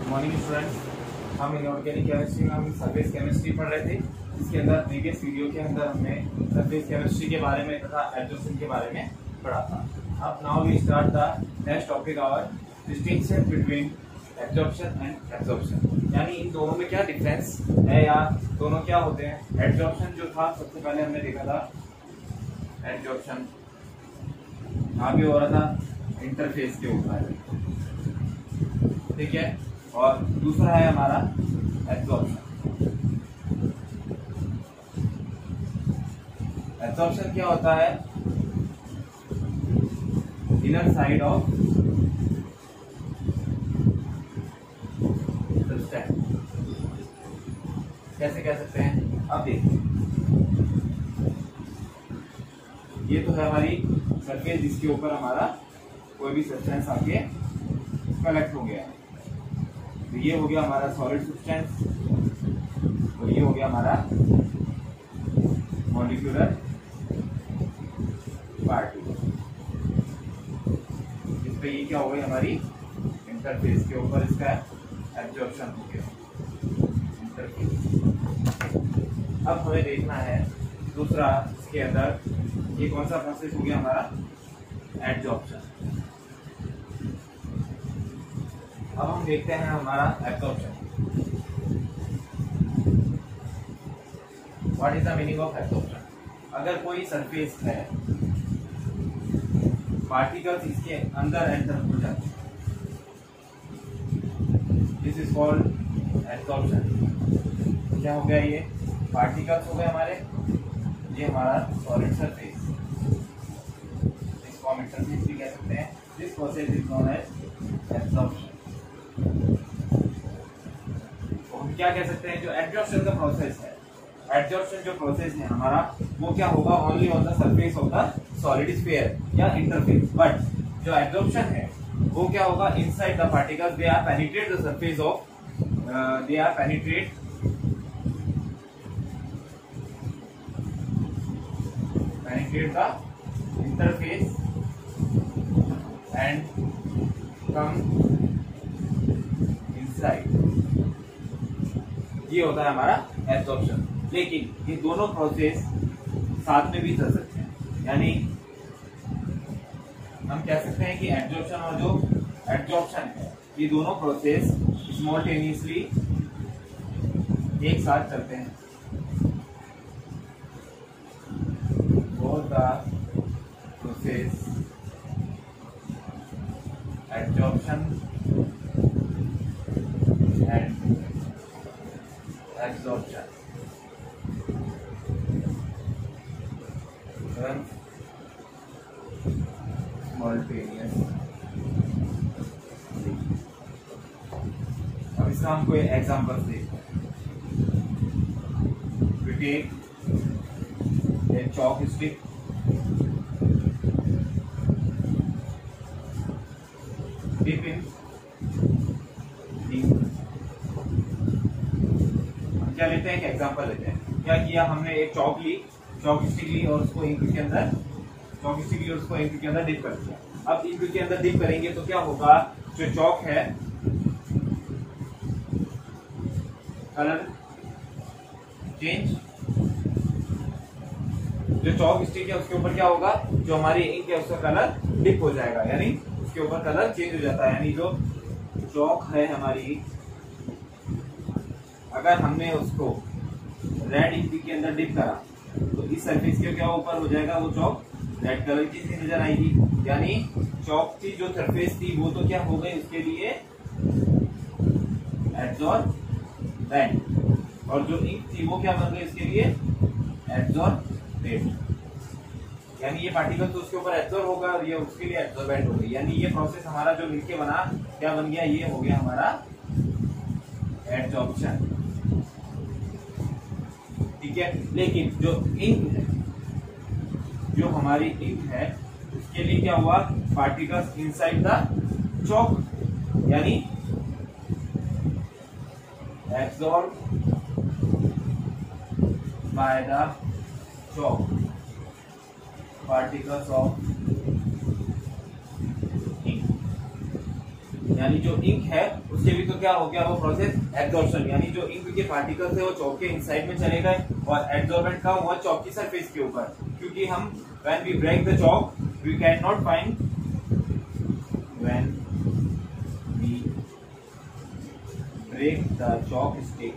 Morning students, हम inorganic chemistry में हम सरफेस केमिस्ट्री पढ़ रहे थे। इसके अंदर प्रीवियस वीडियो के अंदर हमने सरफेस केमिस्ट्री के बारे में तथा एब्जॉर्प्शन के बारे में पढ़ा था। अब now we start the next topic our distinction between absorption and absorption, यानी इन दोनों में क्या डिफरेंस है या दोनों क्या होते हैं। एब्जॉर्प्शन जो था सबसे पहले हमने देखा था, एब्जॉर्प्शन यहाँ भी हो रहा था इंटरफेस के ऊपर, ठीक है। और दूसरा है हमारा एब्जॉर्प्शन। एब्जॉर्प्शन क्या होता है? Inner side of substance. कैसे कह सकते हैं? अब देखिए, ये तो है हमारी सरफेस जिसके ऊपर हमारा कोई भी सब्सटेंस आके कलेक्ट हो गया है। तो ये हो गया हमारा सॉलिड सब्सटेंस और ये हो गया हमारा मॉलिक्यूलर पार्टिकल। इस पे ये क्या हो गई हमारी इंटरफेस के ऊपर इसका एब्जॉर्प्शन हो गया इंटरफेस। अब हमें देखना है दूसरा, इसके अंदर ये कौन सा प्रोसेस हो गया हमारा एब्जॉर्प्शन। अब हम देखते हैं हमारा absorption. What is the meaning of absorption? अगर कोई सरफेस है, पार्टिकल्स इसके अंदर एंटर हो जाते हैं, दिस इज कॉल्ड एब्जॉर्प्शन। क्या हो गया? ये पार्टिकल्स हो गए हमारे, ये हमारा सॉलिड सरफेस, इसको हम इंटरफेस भी कह सकते हैं। This process is known as absorption. हम क्या कह सकते हैं? जो एब्जॉर्प्शन का प्रोसेस है, एब्जॉर्प्शन जो प्रोसेस है हमारा, वो क्या होगा? Only on the surface of the solid sphere या इंटरफेस। बट जो एब्जॉर्प्शन है वो क्या होगा? Inside the particles, they are penetrate the surface of, they are penetrate the interface and come inside। ये होता है हमारा एब्जॉर्प्शन। लेकिन ये दोनों प्रोसेस साथ में भी चल सकते हैं, यानी हम कह सकते हैं कि एब्जॉर्प्शन और जो एब्जॉर्प्शन है, ये दोनों प्रोसेस सिमल्टेनियसली एक साथ चलते हैं। the process absorption and absorption run simultaneously। अब इसका हम कोई एग्जांपल देखते हैं। We take a chalk stick, dip in ink। हम क्या लेते हैं? एक एग्जांपल लेते हैं। क्या किया हमने? एक चौक ली, चौक स्टिक ली और उसको इंक के अंदर, चौक स्टिक ली और उसको इंक के अंदर डिप कर दिया। अब इंक के अंदर डिप करेंगे तो क्या होगा? जो चौक है, कलर चेंज। जो चौक स्टिक है उसके ऊपर क्या होगा? जो हमारी इंक है उसका कलर डिप हो जाएगा, यानी उसके ऊपर कलर चेंज हो जाता है। यानी जो चौक है हमारी, अगर हमने उसको रेड इंक के अंदर डिप करा तो इस सरफेस के क्या ऊपर हो जाएगा? वो चौक रेड कलर की सी नजर आएगी। यानी चौक की जो सरफेस थी वो तो क्या हो गई? उसके लिए एब्जॉर्बेंट, और जो इंक थी वो क्या बन गई? उसके लिए एब्जॉर्बेंट। यानी ये पार्टिकल तो उसके ऊपर एब्जॉर्ब होगा और ये उसके लिए एब्जॉर्बेंट हो गई। यानी ये प्रोसेस हमारा जो मिलके बना, क्या बन गया? ये हो गया हमारा एब्जॉर्प्शन, ठीक है। लेकिन जो इंक है, जो हमारी इंक है, उसके लिए क्या हुआ? पार्टिकल्स इनसाइड द चौक, यानी absorb by the Chowk, particles of ink। यानी जो इंक है उसके भी तो क्या हो गया वो प्रोसेस एब्जॉर्प्शन, यानी जो इंक के पार्टिकल्स है वो चौक के इनसाइड में चले गए और एब्जॉर्बेंट कहाँ हुआ चौक की सरफेस के ऊपर, क्योंकि हम when we break the chalk we can not find when we break the chalk stick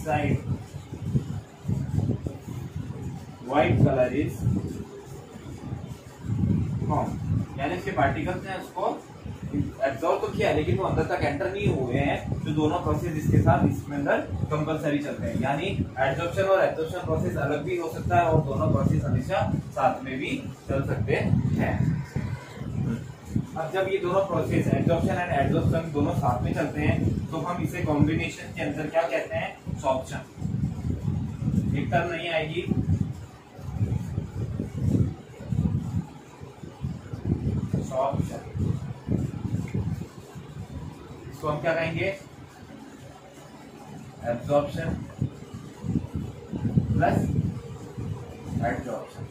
inside white color is formed, यानी इसके पार्टिकल्स ने उसको एब्जॉर्ब तो किया लेकिन वो अंदर तक एंटर नहीं हुए हैं, जो दोनों प्रोसेस इसके साथ इसमें अंदर कंपलसरी चलते हैं, यानी एब्जॉर्प्शन और एब्जॉर्प्शन प्रोसेस अलग भी हो सकता है और दोनों प्रोसेस हमेशा साथ में भी चल सकते हैं। अब जब ये दोनों प्रोसेस एब्जॉर्प्शन एंड एब्जॉर्प्शन दोनों साथ में चलते हैं तो हम इसे कॉम्बिनेशन के अंदर क्या कहते हैं, सॉर्प्शन। एक टर्म नहीं आएगी, सॉर्प्शन, इसको हम क्या कहेंगे, एब्जॉर्प्शन प्लस एब्जॉर्प्शन।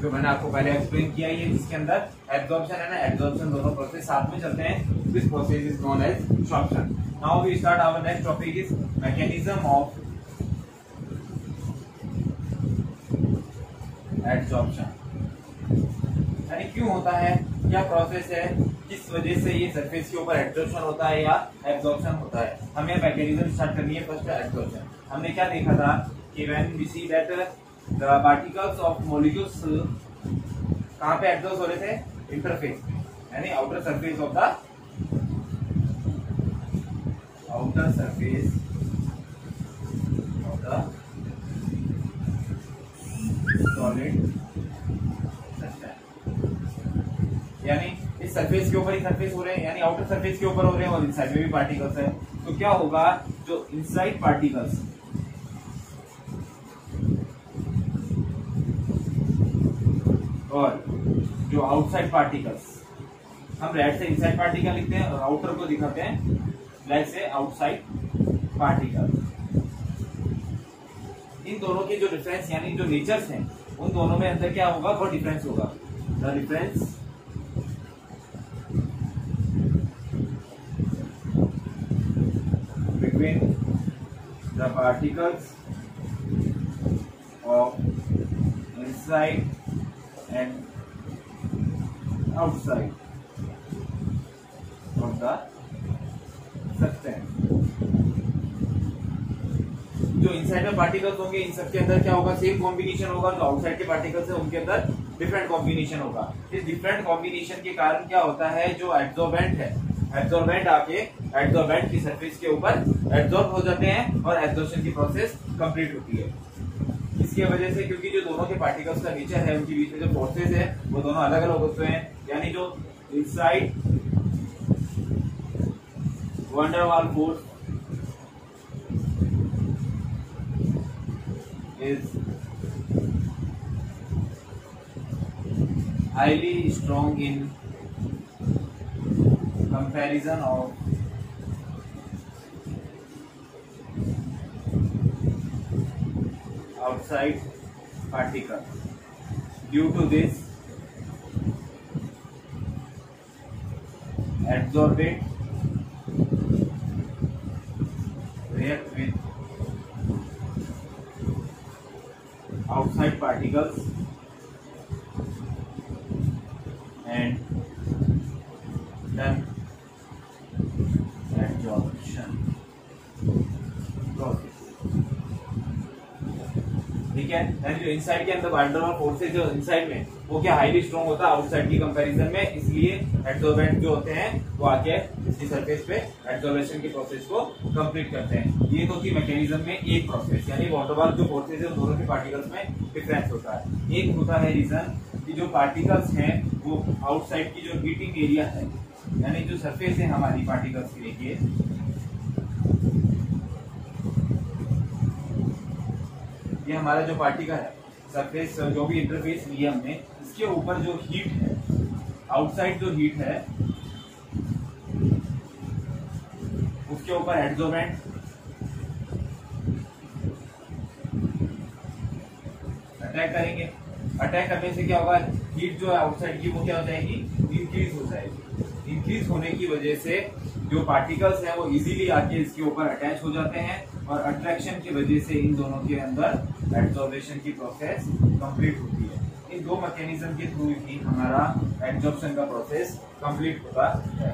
जो मैंने आपको पहले एक्सप्लेन किया है, जिसके अंदर एब्जॉर्प्शन एंड एब्जॉर्प्शन दोनों प्रोसेस साथ में चलते हैं, this process is known as sorption. Now we start our next topic is mechanism of absorption, यानी क्यों होता है, क्या प्रोसेस है, किस वजह से ये सरफेस के ऊपर एब्जॉर्प्शन होता है या एब्जॉर्प्शन होता है। हमें मैकेनिज्म स्टार्ट करनी है। फर्स्ट एब्जॉर्प्शन, हमने क्या देखा था कि when we see that the particles of molecules कहाँ पे एब्जॉर्ब हो रहे थे, इंटरफेस में, यानी outer surface of the solid system, यानी इस सरफेस के ऊपर ही सरफेस हो रहे हैं, यानी आउटर सरफेस के ऊपर हो रहे हैं और इनसाइड में भी पार्टिकल्स है। तो क्या होगा, जो इनसाइड पार्टिकल्स और जो आउटसाइड पार्टिकल्स, हम रेड से इनसाइड पार्टिकल लिखते हैं और आउटर को दिखाते हैं ब्लैक से आउटसाइड पार्टिकल। इन दोनों के जो डिफरेंस यानी जो नेचर्स हैं उन दोनों में अंदर क्या होगा, वो डिफरेंस होगा, the difference between the particles of inside and outside of the substance। जो इनसाइड में पार्टिकल्स होंगे इन सब के अंदर क्या होगा, सेम कॉम्बिनेशन होगा, जो आउटसाइड के पार्टिकल्स है उनके अंदर डिफरेंट कॉम्बिनेशन होगा। इस डिफरेंट कॉम्बिनेशन के कारण क्या होता है, जो एब्जॉर्बेंट है, एब्जॉर्बेंट आके एब्जॉर्बेंट की सरफेस के ऊपर एब्जॉर्ब हो जाते हैं और एब्जॉर्प्शन की प्रोसेस कंप्लीट होती है। इसकी वजह से, क्योंकि जो दोनों के पार्टिकल्स का नेचर है, उनके बीच में जो फोर्सेज है वो दोनों अलग अलग होते हैं, यानी जो inside van der Waal force is highly strong in comparison of outside particle. Due to this, adsorbate react with outside particles and then adsorption process। ठीक है, यानी जो इनसाइड के अंदर वान डर वाल फोर्सेज जो इनसाइड में वो क्या हाईली स्ट्रॉन्ग होता है आउटसाइड की कंपैरिजन में, इसलिए एब्जॉर्बेंट जो होते हैं वो आके इसकी सरफेस पे एब्जॉर्बेशन की प्रोसेस को कंप्लीट करते हैं। ये तो थी मैकेनिज्म में एक प्रोसेस, यानी वॉन डर वाल जो फोर्सेज है दोनों के पार्टिकल्स में डिफरेंस होता है। एक होता है रीजन कि जो पार्टिकल्स हैं वो आउटसाइड की जो हीटिंग एरिया है, यानी जो सरफेस है हमारी पार्टिकल्स की, देखिए ये हमारा जो पार्टिकल है सरफेस जो भी इंटरफेस लिया हमने, इसके ऊपर जो हीट है, आउटसाइड जो हीट है उसके ऊपर एडसोर्बेंट अटैक करेंगे। अटैक करने से क्या होगा, हीट जो है आउटसाइड की वो क्या हो जाएगी, इंक्रीज हो जाएगी। इंक्रीज होने की वजह से जो पार्टिकल्स हैं वो इजीली आके इसके ऊपर अटैच हो जाते हैं और अट्रैक्शन की वजह से इन दोनों के अंदर एब्जॉर्प्शन की प्रोसेस कंप्लीट होती है। इन दो मैकेनिज्म के थ्रू ही हमारा एब्जॉर्प्शन का प्रोसेस कंप्लीट होता है।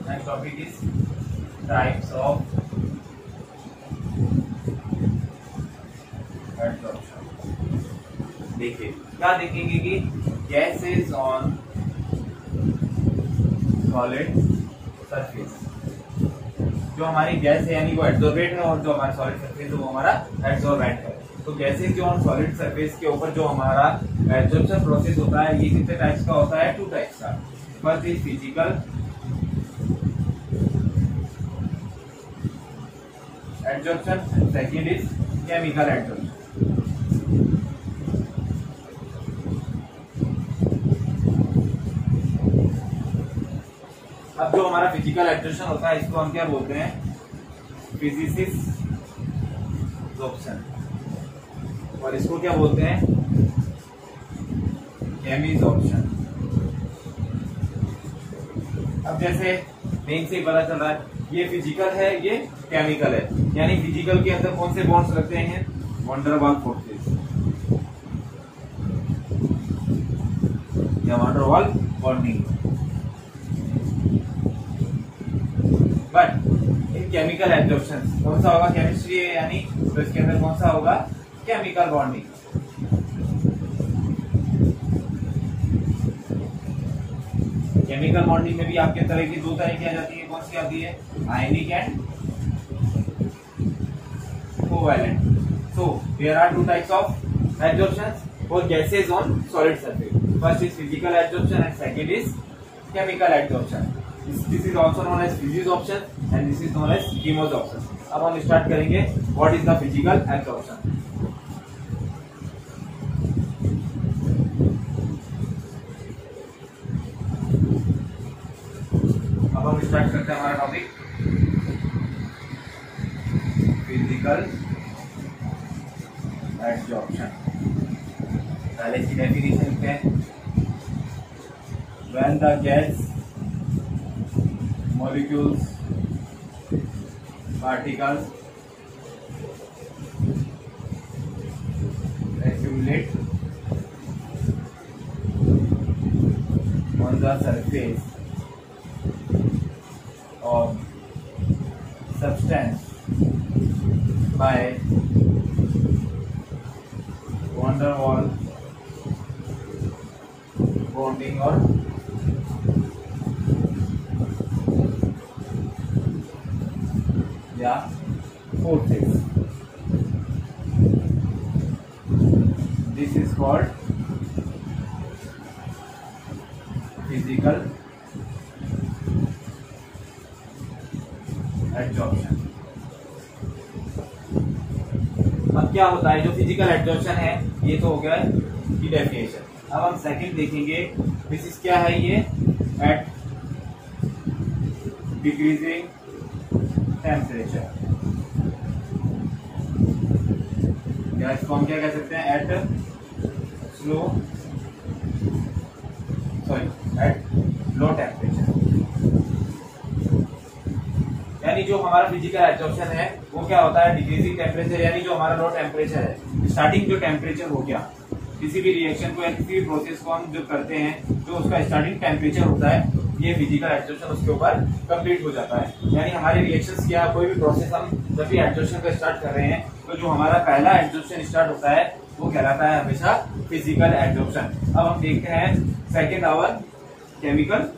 Next topic is types of absorption। देखिए क्या देखेंगे कि गैसेस ऑन सॉलिड सरफेस, जो हमारी गैस है यानी वो एब्जॉर्बेट है और जो हमारा सॉलिड सरफेस है वो हमारा एब्जॉर्बेंट है। तो गैसेस जो ऑन सॉलिड सरफेस के ऊपर जो हमारा एब्जॉर्प्शन प्रोसेस होता है ये कितने टाइप्स का होता है, 2 टाइप्स का। First is physical absorption, second is chemical absorption। अब जो हमारा फिजिकल एब्जॉर्प्शन होता है इसको हम क्या बोलते हैं, फिजिसिस एब्जॉर्प्शन, और इसको क्या बोलते हैं, केमिसॉर्प्शन। अब जैसे मेन से ही पता चल रहा है ये फिजिकल है ये केमिकल है, यानी फिजिकल के अंदर कौन से बॉन्ड्स लगते हैं, वैन डर वाल्स फोर्सेस या van der Waals bonding. But in chemical absorption कौन सा होगा, केमिस्ट्री है यानी तो इसके अंदर कौन सा होगा, केमिकल बॉन्डिंग। केमिकल बॉन्डिंग में भी आपके तरह की 2 तरह की आ जाती है, कौन सी आती है, ionic and covalent. So there are 2 types of absorption for gases on solid surface. First is physical absorption and second is chemical absorption. This is also known as physisorption and this is known as chemisorption. अब हम start करेंगे what is the physical absorption. अब हम start करते हैं हमारा topic physical absorption. पहले इसकी डेफिनेशन लिखते हैं, when the gas molecules particles accumulate on the surface of substance by van der Waals bonding or forces. This is called physical absorption. अब क्या होता है, जो फिजिकल एब्जॉर्प्शन है ये तो हो गया की डेफिनेशन। अब हम सेकंड देखेंगे, दिस इज क्या है, ये एट डिक्रीजिंग टेम्परेचर, या इसको हम क्या कह सकते हैं, एट लो टेम्परेचर। यानी जो हमारा फिजिकल एब्जॉर्प्शन है वो क्या होता है, डिक्रीजिंग टेम्परेचर, यानी जो हमारा लो टेम्परेचर है, स्टार्टिंग जो टेम्परेचर हो गया किसी भी रिएक्शन को या किसी भी प्रोसेस को हम जो करते हैं, जो उसका स्टार्टिंग टेम्परेचर होता है, ये फिजिकल एब्जॉर्प्शन उसके ऊपर कंप्लीट हो जाता है। यानी हमारे रिएक्शंस क्या, कोई भी प्रोसेस हम जब भी एब्जॉर्प्शन का स्टार्ट कर रहे हैं तो जो हमारा पहला एब्जॉर्प्शन स्टार्ट होता है वो कहलाता है हमेशा फिजिकल एब्जॉर्प्शन। अब हम देखते हैं सेकेंड आवर केमिकल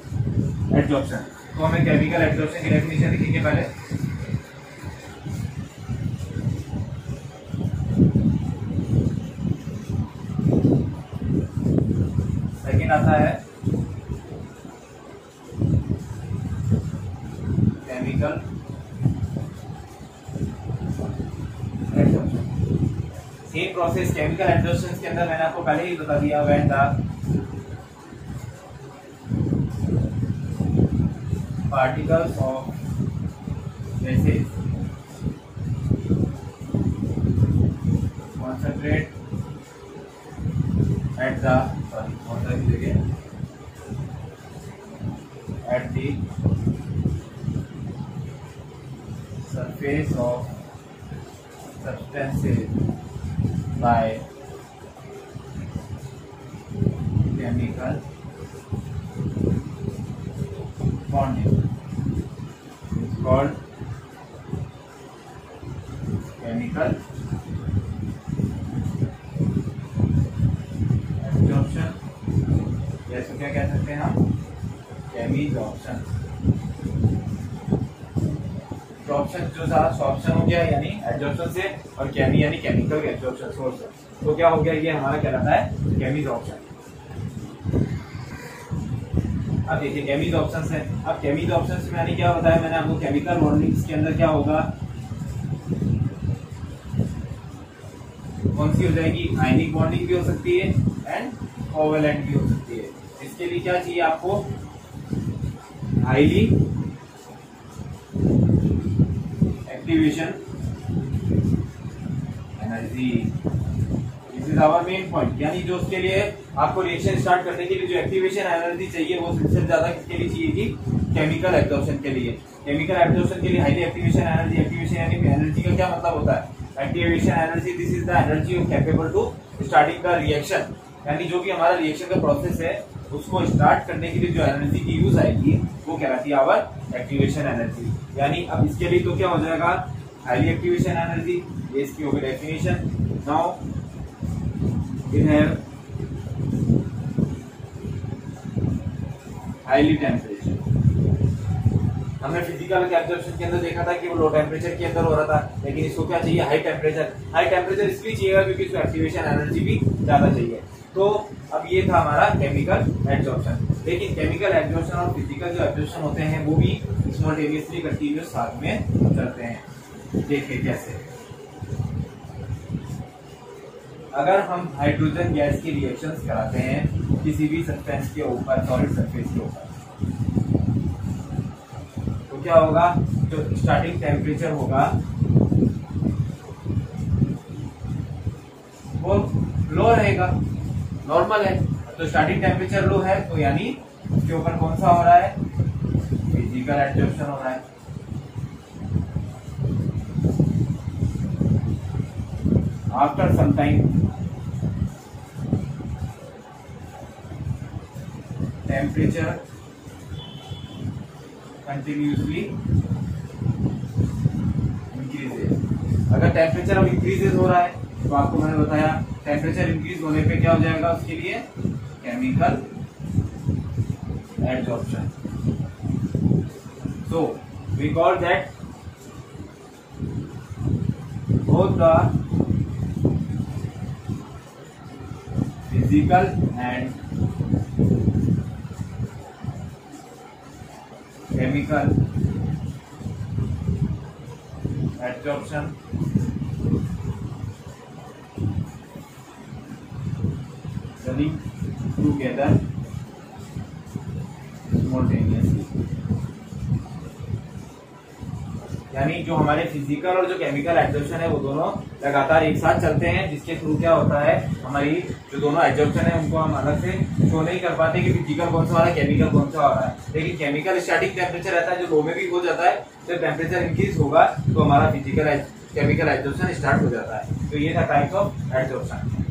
एब्जॉर्प्शन। तो हमें केमिकल एब्जॉर्प्शन की डेफिनेशन लिखेंगे पहले। सेकेंड आता है chemical absorption. Same process chemical absorption के अंदर मैंने आपको पहले ही बता दिया, when the particles of gases concentrate at the surface of substances by chemical bonding. It's called chemical absorption, या इसको क्या कह सकते हैं हम, केमिजॉर्प्शन। एब्जॉर्प्शन जो था सॉर्प्शन हो गया यानी एब्जॉर्प्शन से, और केमी यानी केमिकल एब्जॉर्प्शन सोर्स, तो क्या हो गया, ये हमारा कहलाता है केमिजॉर्प्शन। अब देखिए केमिजॉर्प्शन से, अब केमिजॉर्प्शन से यानी क्या होता है, मैंने आपको केमिकल बॉन्डिंग्स के अंदर क्या होगा, कौन सी हो जाएगी, आयनिक बॉन्डिंग भी हो सकती है एंड कोवेलेंट भी हो सकती है। इसके लिए क्या चाहिए आपको, highly activation energy, this is our main point. यानी जो उसके लिए आपको रिएक्शन स्टार्ट करने के लिए जो एक्टिवेशन एनर्जी चाहिए वो सबसे ज्यादा किसके लिए चाहिए, केमिकल एब्जॉर्प्शन के लिए। केमिकल एब्जॉर्प्शन के लिए हाईली एक्टिवेशन एनर्जी, एक्टिवेशन यानी एनर्जी का क्या मतलब होता है, activation energy, this is the energy capable to starting the reaction, यानी जो भी हमारा रिएक्शन का प्रोसेस है उसको स्टार्ट करने के लिए जो एनर्जी की यूज आएगी वो कहलाती है आवर एक्टिवेशन एनर्जी। यानी अब इसके लिए तो क्या हो जाएगा, हाईली एक्टिवेशन एनर्जी, ये इसकी होगी definition. Now we have highly temperature. हमने फिजिकल एब्जॉर्प्शन के अंदर देखा था कि वो लो टेम्परेचर के अंदर हो रहा था, लेकिन इसको क्या चाहिए, हाई टेम्परेचर। हाई टेम्परेचर इसलिए चाहिए क्योंकि इसको एक्टिवेशन एनर्जी भी ज्यादा चाहिए। तो अब ये था हमारा केमिकल एब्जॉर्प्शन। लेकिन केमिकल एब्जॉर्प्शन और फिजिकल जो एब्जॉर्प्शन होते हैं वो भी सिमल्टेनियसली कंटीन्यूअस साथ में चलते हैं। देखिए कैसे, अगर हम हाइड्रोजन गैस की रिएक्शंस कराते हैं किसी भी सब्सटेंस के ऊपर, सॉलिड सरफेस के ऊपर, तो क्या होगा, जो स्टार्टिंग टेम्परेचर होगा वो लो रहेगा, नॉर्मल है। तो स्टार्टिंग टेम्परेचर लो है तो यानी उसके ऊपर कौन सा हो रहा है, फिजिकल एब्जॉर्प्शन हो रहा है। After some time temperature continuously increases. अगर टेम्परेचर अब इंक्रीजेज हो रहा है तो आपको मैंने बताया टेम्परेचर इंक्रीज होने पे क्या हो जाएगा, उसके लिए chemical absorption. So we call that both the physical and chemical absorption running together simultaneously। यानी जो हमारे फिजिकल और जो केमिकल एब्जॉर्प्शन है वो दोनों लगातार एक साथ चलते हैं, जिसके थ्रू क्या होता है, हमारी जो दोनों एब्जॉर्प्शन है उनको हम अलग से शो नहीं कर पाते कि फिजिकल कौन सा हो रहा है, केमिकल कौन सा हो रहा है। लेकिन केमिकल स्टार्टिंग टेम्परेचर रहता है जो लो में भी हो जाता है, जब टेम्परेचर इंक्रीज होगा तो हमारा फिजिकल केमिकल एब्जॉर्प्शन स्टार्ट हो जाता है। तो ये था टाइप्स ऑफ एब्जॉर्प्शन।